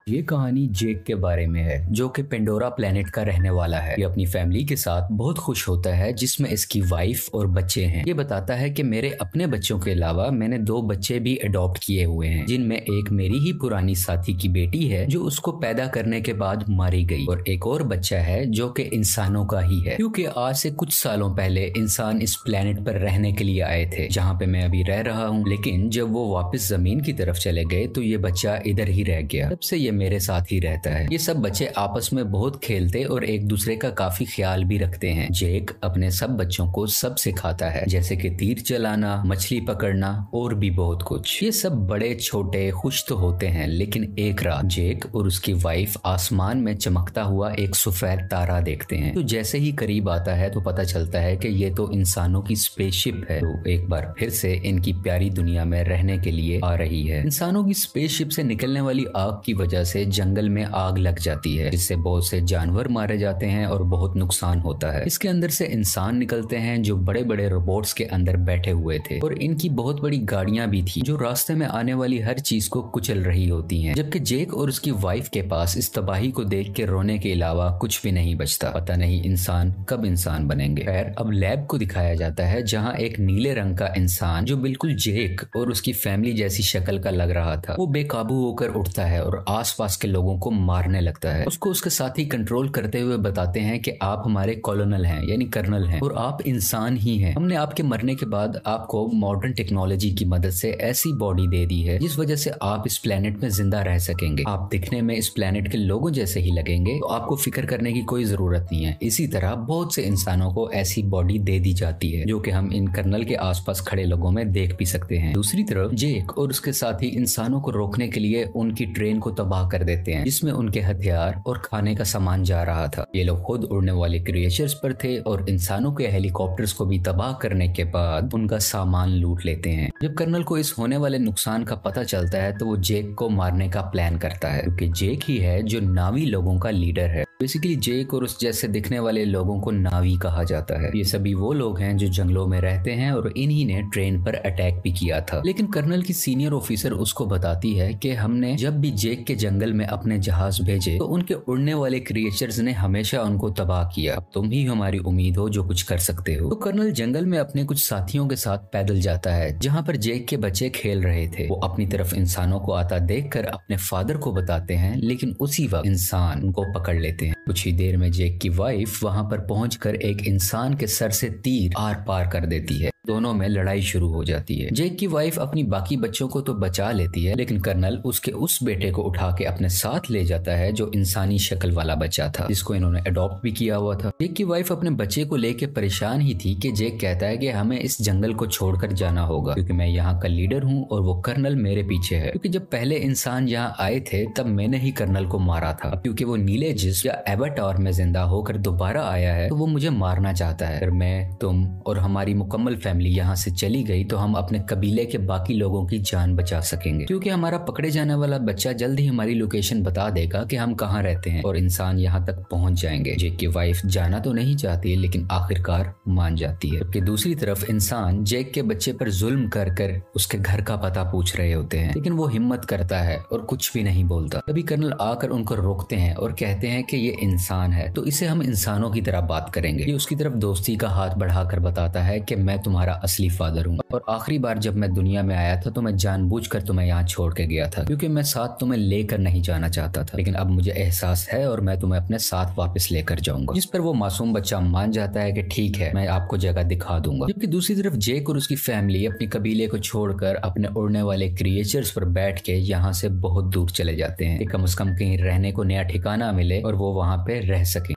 ये कहानी जेक के बारे में है जो कि पेंडोरा प्लेनेट का रहने वाला है। ये अपनी फैमिली के साथ बहुत खुश होता है जिसमें इसकी वाइफ और बच्चे हैं। ये बताता है कि मेरे अपने बच्चों के अलावा मैंने 2 बच्चे भी अडॉप्ट किए हुए हैं, जिनमें एक मेरी ही पुरानी साथी की बेटी है जो उसको पैदा करने के बाद मारी गई, और एक और बच्चा है जो कि इंसानों का ही है, क्योंकि आज से कुछ सालों पहले इंसान इस प्लेनेट पर रहने के लिए आए थे जहाँ पे मैं अभी रह रहा हूँ। लेकिन जब वो वापस जमीन की तरफ चले गए तो ये बच्चा इधर ही रह गया। तब से ये मेरे साथ ही रहता है। ये सब बच्चे आपस में बहुत खेलते और एक दूसरे का काफी ख्याल भी रखते हैं। जेक अपने सब बच्चों को सब सिखाता है, जैसे कि तीर चलाना, मछली पकड़ना और भी बहुत कुछ। ये सब बड़े छोटे खुश तो होते हैं, लेकिन एक रात जेक और उसकी वाइफ आसमान में चमकता हुआ एक सफेद तारा देखते हैं। तो जैसे ही करीब आता है तो पता चलता है कि ये तो इंसानों की स्पेसशिप है, तो एक बार फिर से इनकी प्यारी दुनिया में रहने के लिए आ रही है। इंसानों की स्पेसशिप से निकलने वाली आग की वजह से जंगल में आग लग जाती है, जिससे बहुत से जानवर मारे जाते हैं और बहुत नुकसान होता है। इसके अंदर से इंसान निकलते हैं जो बड़े बड़े रोबोट्स के अंदर बैठे हुए थे, और इनकी बहुत बड़ी गाड़ियां भी थी जो रास्ते में आने वाली हर चीज को कुचल रही होती हैं। जबकि जेक और उसकी वाइफ के पास इस तबाही को देख के रोने के अलावा कुछ भी नहीं बचता। पता नहीं इंसान कब इंसान बनेंगे। खैर, अब लैब को दिखाया जाता है जहाँ एक नीले रंग का इंसान जो बिल्कुल जेक और उसकी फैमिली जैसी शक्ल का लग रहा था, वो बेकाबू होकर उठता है और आसपास के लोगों को मारने लगता है। उसको उसके साथी कंट्रोल करते हुए बताते हैं कि आप हमारे कॉलोनल हैं, यानी कर्नल हैं, और आप इंसान ही हैं। हमने आपके मरने के बाद आपको मॉडर्न टेक्नोलॉजी की मदद से ऐसी बॉडी दे दी है जिस वजह से आप इस प्लेनेट में जिंदा रह सकेंगे। आप दिखने में इस प्लेनेट के लोगों जैसे ही लगेंगे, तो आपको फिक्र करने की कोई जरूरत नहीं है। इसी तरह बहुत से इंसानों को ऐसी बॉडी दे दी जाती है जो कि हम इन कर्नल के आसपास खड़े लोगों में देख भी सकते हैं। दूसरी तरफ जेक और उसके साथी इंसानों को रोकने के लिए उनकी ट्रेन को तबाह कर देते हैं, जिसमें उनके हथियार और खाने का सामान जा रहा था। ये लोग खुद उड़ने वाले क्रिएचर्स पर थे और इंसानों के हेलीकॉप्टर्स को भी तबाह करने के बाद उनका सामान लूट लेते हैं। जब कर्नल को इस होने वाले नुकसान का पता चलता है तो वो जेक को मारने का प्लान करता है, क्योंकि जेक ही है जो नावी लोगों का लीडर है। बेसिकली जेक और उस जैसे दिखने वाले लोगों को नावी कहा जाता है। ये सभी वो लोग हैं जो जंगलों में रहते हैं और इन्हीं ने ट्रेन पर अटैक भी किया था। लेकिन कर्नल की सीनियर ऑफिसर उसको बताती है कि हमने जब भी जेक के जंगल में अपने जहाज भेजे तो उनके उड़ने वाले क्रिएचर्स ने हमेशा उनको तबाह किया। अब तुम ही हमारी उम्मीद हो जो कुछ कर सकते हो। तो कर्नल जंगल में अपने कुछ साथियों के साथ पैदल जाता है जहाँ पर जेक के बच्चे खेल रहे थे। वो अपनी तरफ इंसानों को आता देखकर अपने फादर को बताते हैं, लेकिन उसी वक्त इंसान उनको पकड़ लेते हैं। कुछ ही देर में जेक की वाइफ वहां पर पहुंचकर एक इंसान के सर से तीर आर पार कर देती है। दोनों में लड़ाई शुरू हो जाती है। जेक की वाइफ अपनी बाकी बच्चों को तो बचा लेती है, लेकिन कर्नल उसके उस बेटे को उठा के अपने साथ ले जाता है जो इंसानी शक्ल वाला बच्चा था, जिसको इन्होंने अडॉप्ट भी किया हुआ था। जेक की वाइफ अपने बच्चे को लेके परेशान ही थी कि जेक कहता है कि हमें इस जंगल को छोड़कर जाना होगा, क्योंकि मैं यहाँ का लीडर हूँ और वो कर्नल मेरे पीछे है। क्योंकि जब पहले इंसान यहाँ आए थे तब मैंने ही कर्नल को मारा था। क्योंकि वो नीले जिस्म या एवाटार में जिंदा होकर दोबारा आया है तो वो मुझे मारना चाहता है। अगर मैं, तुम और हमारी मुकम्मल फैमिली यहाँ से चली गई तो हम अपने कबीले के बाकी लोगों की जान बचा सकेंगे, क्योंकि हमारा पकड़े जाने वाला बच्चा जल्द ही हमारी लोकेशन बता देगा कि हम कहाँ रहते हैं और इंसान यहाँ तक पहुंच जाएंगे। जेक की वाइफ जाना तो नहीं चाहती लेकिन आखिरकार मान जाती है। जबकि दूसरी तरफ इंसान जेक के बच्चे पर जुल्म कर कर उसके घर का पता पूछ रहे होते हैं, लेकिन वो हिम्मत करता है और कुछ भी नहीं बोलता। तभी कर्नल आकर उनको रोकते हैं और कहते हैं कि ये इंसान है तो इसे हम इंसानों की तरह बात करेंगे। ये उसकी तरफ दोस्ती का हाथ बढ़ाकर बताता है कि मैं तुम्हारा असली फादर हूँ, और आखिरी बार जब मैं दुनिया में आया था तो मैं जानबूझकर तुम्हें यहाँ छोड़ के गया था, क्योंकि मैं साथ तुम्हें लेकर नहीं जाना चाहता था। लेकिन अब मुझे एहसास है और मैं तुम्हें अपने साथ वापस लेकर जाऊंगा। जिस पर वो मासूम बच्चा मान जाता है कि ठीक है, मैं आपको जगह दिखा दूंगा। जबकि दूसरी तरफ जेक और उसकी फैमिली अपनी कबीले को छोड़कर अपने उड़ने वाले क्रिएचर्स पर बैठ के यहाँ से बहुत दूर चले जाते हैं कि कम से कम कहीं रहने को नया ठिकाना मिले और वो वहां पे रह सके।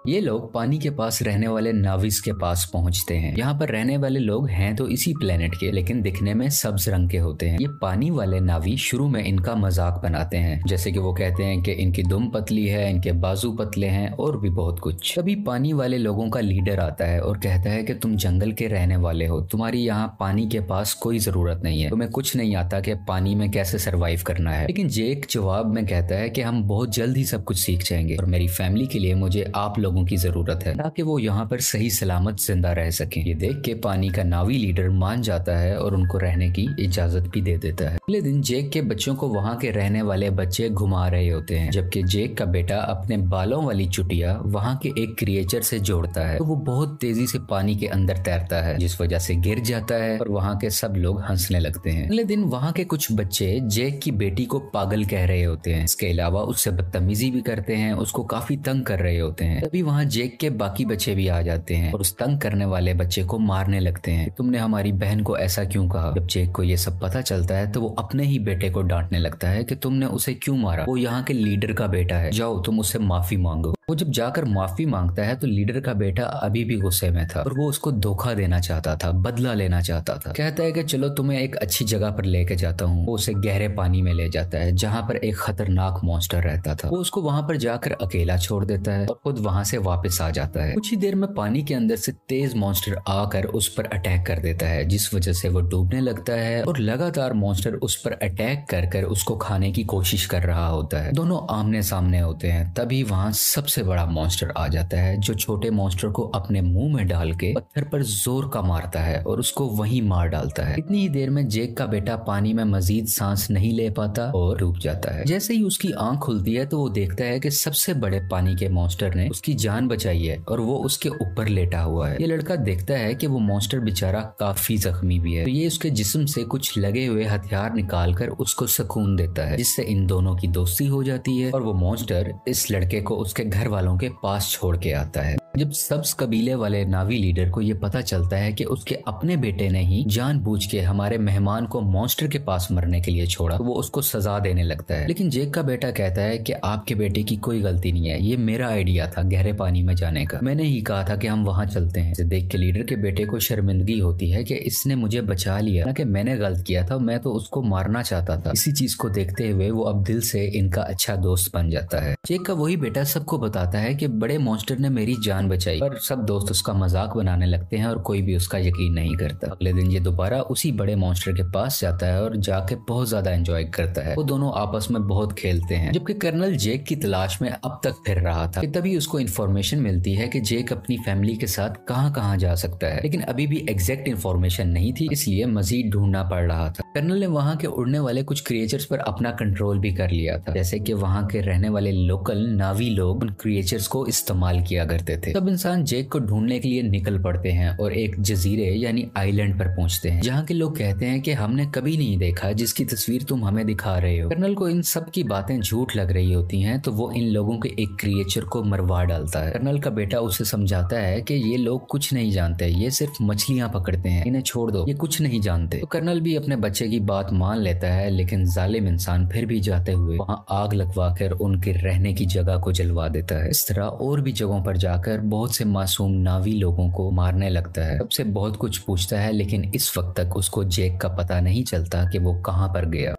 ये लोग पानी के पास रहने वाले नाविस के पास पहुंचते हैं। यहाँ पर रहने वाले लोग हैं तो इसी प्लेनेट के, लेकिन दिखने में सब्ज रंग के होते हैं। ये पानी वाले नावी शुरू में इनका मजाक बनाते हैं, जैसे कि वो कहते हैं कि इनकी दुम पतली है, इनके बाजू पतले हैं और भी बहुत कुछ। तभी पानी वाले लोगों का लीडर आता है और कहता है कि तुम जंगल के रहने वाले हो, तुम्हारी यहाँ पानी के पास कोई जरूरत नहीं है, तुम्हें कुछ नहीं आता कि पानी में कैसे सरवाइव करना है। लेकिन जेक जवाब में कहता है कि हम बहुत जल्द ही सब कुछ सीख जाएंगे और मेरी फैमिली के लिए मुझे आप लोगों की जरूरत है ताकि वो यहाँ पर सही सलामत जिंदा रह सके। ये देख के पानी का नावी लीडर मान जाता है और उनको रहने की इजाजत भी दे देता है। अगले दिन जेक के बच्चों को वहाँ के रहने वाले बच्चे घुमा रहे होते हैं, जबकि जेक का बेटा अपने बालों वाली चुटिया वहाँ के एक क्रिएचर से जोड़ता है तो वो बहुत तेजी से पानी के अंदर तैरता है, जिस वजह से गिर जाता है और वहाँ के सब लोग हंसने लगते हैं। अगले दिन वहाँ के कुछ बच्चे जेक की बेटी को पागल कह रहे होते हैं। इसके अलावा उससे बदतमीजी भी करते हैं, उसको काफी तंग कर रहे होते हैं। तभी वहाँ जेक के बाकी बच्चे भी आ जाते हैं और उस तंग करने वाले बच्चे को मारने लगते हैं। तुमने हमारी बहन को ऐसा क्यों कहा? जब जेक को ये सब पता चलता है तो वो अपने ही बेटे को डांटने लगता है कि तुमने उसे क्यों मारा, वो यहाँ के लीडर का बेटा है, जाओ तुम उससे माफी मांगो। वो जब जाकर माफी मांगता है तो लीडर का बेटा अभी भी गुस्से में था और वो उसको धोखा देना चाहता था, बदला लेना चाहता था। कहता है कि चलो तुम्हें एक अच्छी जगह पर लेके जाता हूँ। वो उसे गहरे पानी में ले जाता है जहाँ पर एक खतरनाक मॉन्स्टर रहता था। वो उसको वहाँ पर जाकर अकेला छोड़ देता है और खुद वहाँ से वापस आ जाता है। कुछ ही देर में पानी के अंदर से तेज मॉन्स्टर आकर उस पर अटैक कर देता है, जिस वजह से वो डूबने लगता है और लगातार मॉन्स्टर उस पर अटैक कर कर उसको खाने की कोशिश कर रहा होता है। दोनों आमने सामने होते हैं। तभी वहाँ सबसे बड़ा मॉन्स्टर आ जाता है जो छोटे मॉन्स्टर को अपने मुंह में डाल के पत्थर पर जोर का मारता है और उसको वहीं मार डालता है। इतनी ही देर में जेक का बेटा पानी में मजीद सांस नहीं ले पाता और डूब जाता है। जैसे ही उसकी आंख खुलती है तो वो देखता है कि सबसे बड़े पानी के मॉन्स्टर ने उसकी जान बचाई है और वो उसके ऊपर लेटा हुआ है। ये लड़का देखता है कि वो मॉन्स्टर बेचारा काफी जख्मी भी है, तो ये उसके जिस्म से कुछ लगे हुए हथियार निकाल कर उसको सुकून देता है, जिससे इन दोनों की दोस्ती हो जाती है और वो मॉन्स्टर इस लड़के को उसके घर वालों के पास छोड़ के आता है। जब सब्ज कबीले वाले नावी लीडर को ये पता चलता है कि उसके अपने बेटे ने ही जानबूझ के हमारे मेहमान को मॉन्स्टर के पास मरने के लिए छोड़ा, तो वो उसको सजा देने लगता है। लेकिन जेक का बेटा कहता है कि आपके बेटे की कोई गलती नहीं है, ये मेरा आइडिया था गहरे पानी में जाने का, मैंने ही कहा था कि हम वहाँ चलते हैं। इसे देख के लीडर के बेटे को शर्मिंदगी होती है कि इसने मुझे बचा लिया ना, कि मैंने गलत किया था, मैं तो उसको मारना चाहता था। इसी चीज को देखते हुए वो अब दिल से इनका अच्छा दोस्त बन जाता है। जेक का वही बेटा सबको बताता है कि बड़े मॉन्स्टर ने मेरी जान बचाई, पर सब दोस्त उसका मजाक बनाने लगते हैं और कोई भी उसका यकीन नहीं करता। अगले दिन ये दोबारा उसी बड़े मॉन्स्टर के पास जाता है और जाके बहुत ज्यादा एंजॉय करता है। वो दोनों आपस में बहुत खेलते हैं, जबकि कर्नल जेक की तलाश में अब तक फिर रहा था। तभी उसको इन्फॉर्मेशन मिलती है कि जेक अपनी फैमिली के साथ कहाँ कहाँ जा सकता है, लेकिन अभी भी एग्जैक्ट इन्फॉर्मेशन नहीं थी, इसलिए मजीद ढूंढना पड़ रहा था। कर्नल ने वहाँ के उड़ने वाले कुछ क्रिएचर्स पर अपना कंट्रोल भी कर लिया था, जैसे कि वहाँ के रहने वाले लोकल नावी लोग उन क्रिएचर्स को इस्तेमाल किया करते थे। सब इंसान जेक को ढूंढने के लिए निकल पड़ते हैं और एक जजीरे यानी आइलैंड पर पहुंचते हैं, जहाँ के लोग कहते हैं कि हमने कभी नहीं देखा जिसकी तस्वीर तुम हमें दिखा रहे हो। कर्नल को इन सब की बातें झूठ लग रही होती हैं, तो वो इन लोगों के एक क्रिएचर को मरवा डालता है। कर्नल का बेटा उसे समझाता है कि ये लोग कुछ नहीं जानते, ये सिर्फ मछलियां पकड़ते हैं, इन्हें छोड़ दो, ये कुछ नहीं जानते। तो कर्नल भी अपने बच्चे की बात मान लेता है, लेकिन जालिम इंसान फिर भी जाते हुए वहाँ आग लगवाकर उनके रहने की जगह को जलवा देता है। इस तरह और भी जगहों पर जाकर बहुत से मासूम नावी लोगों को मारने लगता है। सबसे बहुत कुछ पूछता है, लेकिन इस वक्त तक उसको जेक का पता नहीं चलता कि वो कहाँ पर गया।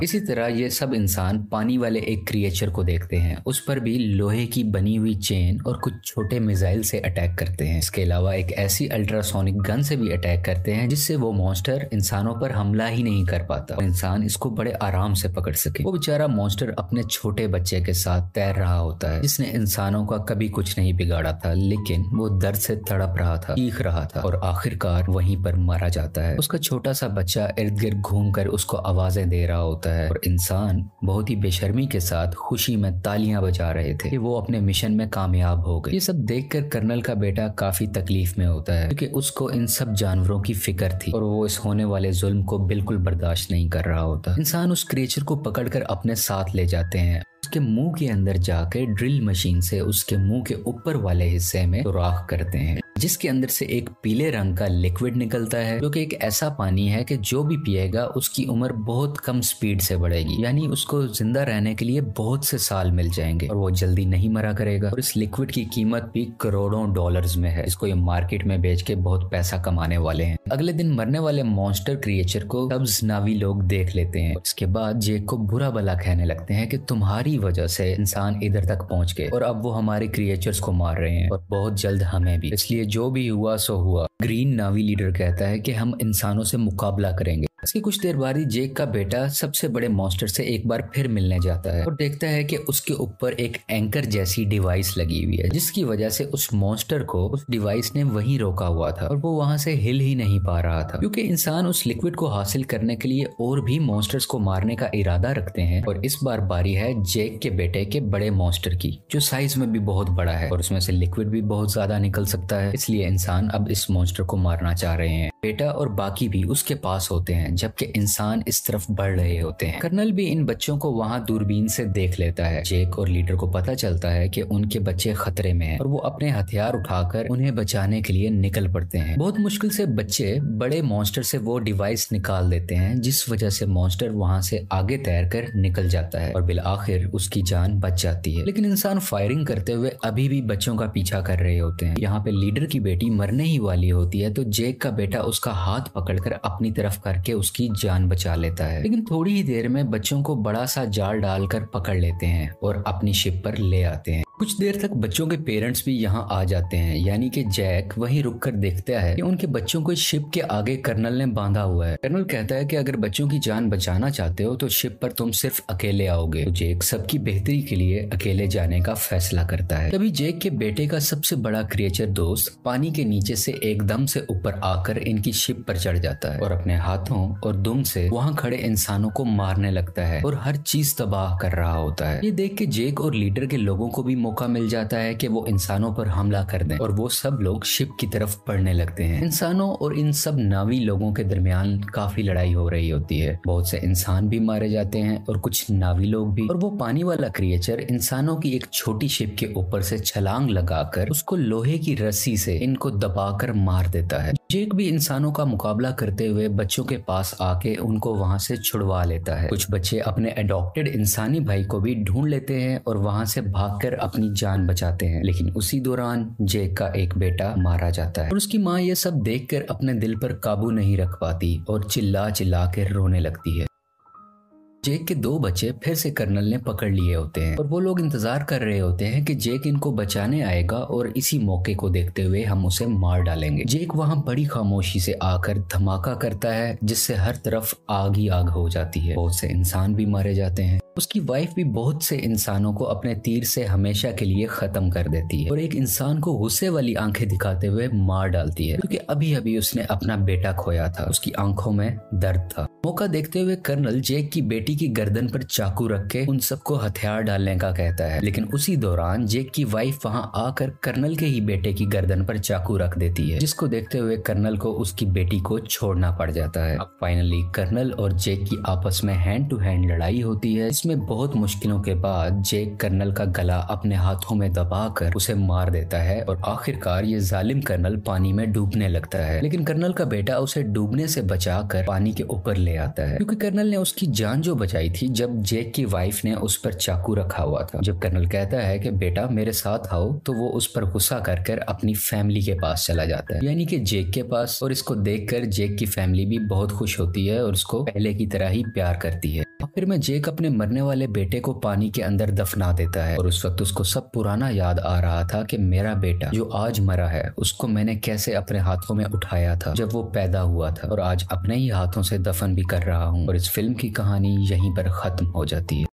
इसी तरह ये सब इंसान पानी वाले एक क्रिएचर को देखते हैं, उस पर भी लोहे की बनी हुई चेन और कुछ छोटे मिसाइल से अटैक करते हैं। इसके अलावा एक ऐसी अल्ट्रासोनिक गन से भी अटैक करते हैं जिससे वो मॉन्स्टर इंसानों पर हमला ही नहीं कर पाता, इंसान इसको बड़े आराम से पकड़ सके। वो बेचारा मॉन्स्टर अपने छोटे बच्चे के साथ तैर रहा होता है, जिसने इंसानों का कभी कुछ नहीं बिगाड़ा था, लेकिन वो दर्द से तड़प रहा था, चीख रहा था और आखिरकार वहीं पर मारा जाता है। उसका छोटा सा बच्चा इर्द गिर्द घूमकर उसको आवाजें दे रहा होता है और इंसान बहुत ही बेशर्मी के साथ खुशी में तालियां बजा रहे थे कि वो अपने मिशन में कामयाब हो गए। ये सब देखकर कर्नल का बेटा काफी तकलीफ में होता है, क्योंकि उसको इन सब जानवरों की फिक्र थी और वो इस होने वाले जुल्म को बिल्कुल बर्दाश्त नहीं कर रहा होता। इंसान उस क्रिएचर को पकड़कर अपने साथ ले जाते हैं, उसके मुंह के अंदर जाकर ड्रिल मशीन से उसके मुंह के ऊपर वाले हिस्से में सुराख करते हैं, जिसके अंदर से एक पीले रंग का लिक्विड निकलता है, जो कि एक ऐसा पानी है कि जो भी पिएगा उसकी उम्र बहुत कम स्पीड से बढ़ेगी, यानी उसको जिंदा रहने के लिए बहुत से साल मिल जाएंगे और वो जल्दी नहीं मरा करेगा। और इस लिक्विड की कीमत भी करोड़ों डॉलर्स में है, इसको ये मार्केट में बेच के बहुत पैसा कमाने वाले हैं। अगले दिन मरने वाले मॉन्स्टर क्रिएचर को सब्ज नावी लोग देख लेते हैं। इसके बाद जेक को बुरा भला कहने लगते हैं कि तुम्हारी वजह से इंसान इधर तक पहुंच गए और अब वो हमारे क्रिएचर्स को मार रहे हैं और बहुत जल्द हमें भी, इसलिए जो भी हुआ सो हुआ। ग्रीन नावी लीडर कहता है कि हम इंसानों से मुकाबला करेंगे, इसके कुछ देर बाद ही जेक का बेटा सबसे बड़े मॉन्स्टर से एक बार फिर मिलने जाता है और देखता है कि उसके ऊपर एक एंकर जैसी डिवाइस लगी हुई है, जिसकी वजह से उस मॉन्स्टर को उस डिवाइस ने वहीं रोका हुआ था और वो वहां से हिल ही नहीं पा रहा था, क्योंकि इंसान उस लिक्विड को हासिल करने के लिए और भी मॉन्स्टर्स को मारने का इरादा रखते हैं। और इस बार बारी है जेक के बेटे के बड़े मॉन्स्टर की, जो साइज में भी बहुत बड़ा है और उसमें से लिक्विड भी बहुत ज्यादा निकल सकता है। इसलिए इंसान अब इस मॉन्स्टर को मारना चाह रहे हैं। बेटा और बाकी भी उसके पास होते हैं, जबकि इंसान इस तरफ बढ़ रहे होते हैं। कर्नल भी इन बच्चों को वहां दूरबीन से देख लेता है। जेक और लीडर को पता चलता है कि उनके बच्चे खतरे में हैं और वो अपने हथियार उठाकर उन्हें बचाने के लिए निकल पड़ते हैं। बहुत मुश्किल से बच्चे बड़े मॉन्स्टर से वो डिवाइस निकाल देते हैं, जिस वजह से मॉन्स्टर वहां से आगे तैरकर निकल जाता है और बिल आखिर उसकी जान बच जाती है। लेकिन इंसान फायरिंग करते हुए अभी भी बच्चों का पीछा कर रहे होते हैं। यहाँ पे लीडर की बेटी मरने ही वाली होती है, तो जेक का बेटा उसका हाथ पकड़कर अपनी तरफ करके उसकी जान बचा लेता है। लेकिन थोड़ी ही देर में बच्चों को बड़ा सा जाल डालकर पकड़ लेते हैं और अपनी शिप पर ले आते हैं। कुछ देर तक बच्चों के पेरेंट्स भी यहाँ आ जाते हैं, यानी कि जैक वहीं रुककर देखता है कि उनके बच्चों को शिप के आगे कर्नल ने बांधा हुआ है। कर्नल कहता है कि अगर बच्चों की जान बचाना चाहते हो तो शिप पर तुम सिर्फ अकेले आओगे। तो जेक सबकी बेहतरी के लिए अकेले जाने का फैसला करता है। तभी जेक के बेटे का सबसे बड़ा क्रिएचर दोस्त पानी के नीचे से एकदम से ऊपर आकर इनकी शिप पर चढ़ जाता है और अपने हाथों और दुम से वहाँ खड़े इंसानों को मारने लगता है और हर चीज तबाह कर रहा होता है। ये देख के जेक और लीडर के लोगों को भी मौका मिल जाता है कि वो इंसानों पर हमला कर दें और वो सब लोग शिप की तरफ बढ़ने लगते हैं। इंसानों और इन सब नावी लोगों के दरमियान काफी लड़ाई हो रही होती है। बहुत से इंसान भी मारे जाते हैं और कुछ नावी लोग भी। और वो पानी वाला क्रिएचर इंसानों की एक छोटी शिप के ऊपर से छलांग लगाकर उसको लोहे की रस्सी से इनको दबाकर मार देता है। जेक भी इंसानों का मुकाबला करते हुए बच्चों के पास आके उनको वहां से छुड़वा लेता है। कुछ बच्चे अपने अडॉप्टेड इंसानी भाई को भी ढूंढ लेते हैं और वहां से भागकर अपनी जान बचाते हैं। लेकिन उसी दौरान जेक का एक बेटा मारा जाता है और उसकी माँ ये सब देखकर अपने दिल पर काबू नहीं रख पाती और चिल्ला चिल्ला कर रोने लगती है। जेक के दो बच्चे फिर से कर्नल ने पकड़ लिए होते हैं और वो लोग इंतजार कर रहे होते हैं कि जेक इनको बचाने आएगा और इसी मौके को देखते हुए हम उसे मार डालेंगे। जेक वहां बड़ी खामोशी से आकर धमाका करता है, जिससे हर तरफ आग ही आग हो जाती है। बहुत से इंसान भी मारे जाते हैं। उसकी वाइफ भी बहुत से इंसानों को अपने तीर से हमेशा के लिए खत्म कर देती है और एक इंसान को गुस्से वाली आंखें दिखाते हुए मार डालती है, क्योंकि अभी अभी उसने अपना बेटा खोया था। उसकी आंखों में दर्द था। मौका देखते हुए कर्नल जेक की बेटी की गर्दन पर चाकू रख के उन सबको हथियार डालने का कहता है। लेकिन उसी दौरान जेक की वाइफ वहां आकर कर्नल के ही बेटे की गर्दन पर चाकू रख देती है, जिसको देखते हुए कर्नल को उसकी बेटी को छोड़ना पड़ जाता है। अब फाइनली कर्नल और जेक की आपस में हैंड टू हैंड लड़ाई होती है। इसमें बहुत मुश्किलों के बाद जेक कर्नल का गला अपने हाथों में दबाकर उसे मार देता है और आखिरकार ये जालिम कर्नल पानी में डूबने लगता है। लेकिन कर्नल का बेटा उसे डूबने से बचाकर पानी के ऊपर ले आता है, क्योंकि कर्नल ने उसकी जान जो बचाई थी जब जेक की वाइफ ने उस पर चाकू रखा हुआ था। जब कर्नल कहता है कि बेटा मेरे साथ आओ, तो वो उस पर गुस्सा कर अपनी फैमिली के पास चला जाता है, यानी कि जेक के पास। और इसको देखकर जेक की फैमिली भी बहुत खुश होती है और उसको पहले की तरह ही प्यार करती है। आखिर में जेक अपने मरने वाले बेटे को पानी के अंदर दफना देता है और उस वक्त उसको सब पुराना याद आ रहा था कि मेरा बेटा जो आज मरा है उसको मैंने कैसे अपने हाथों में उठाया था जब वो पैदा हुआ था, और आज अपने ही हाथों से दफन भी कर रहा हूँ। और इस फिल्म की कहानी यहीं पर खत्म हो जाती है।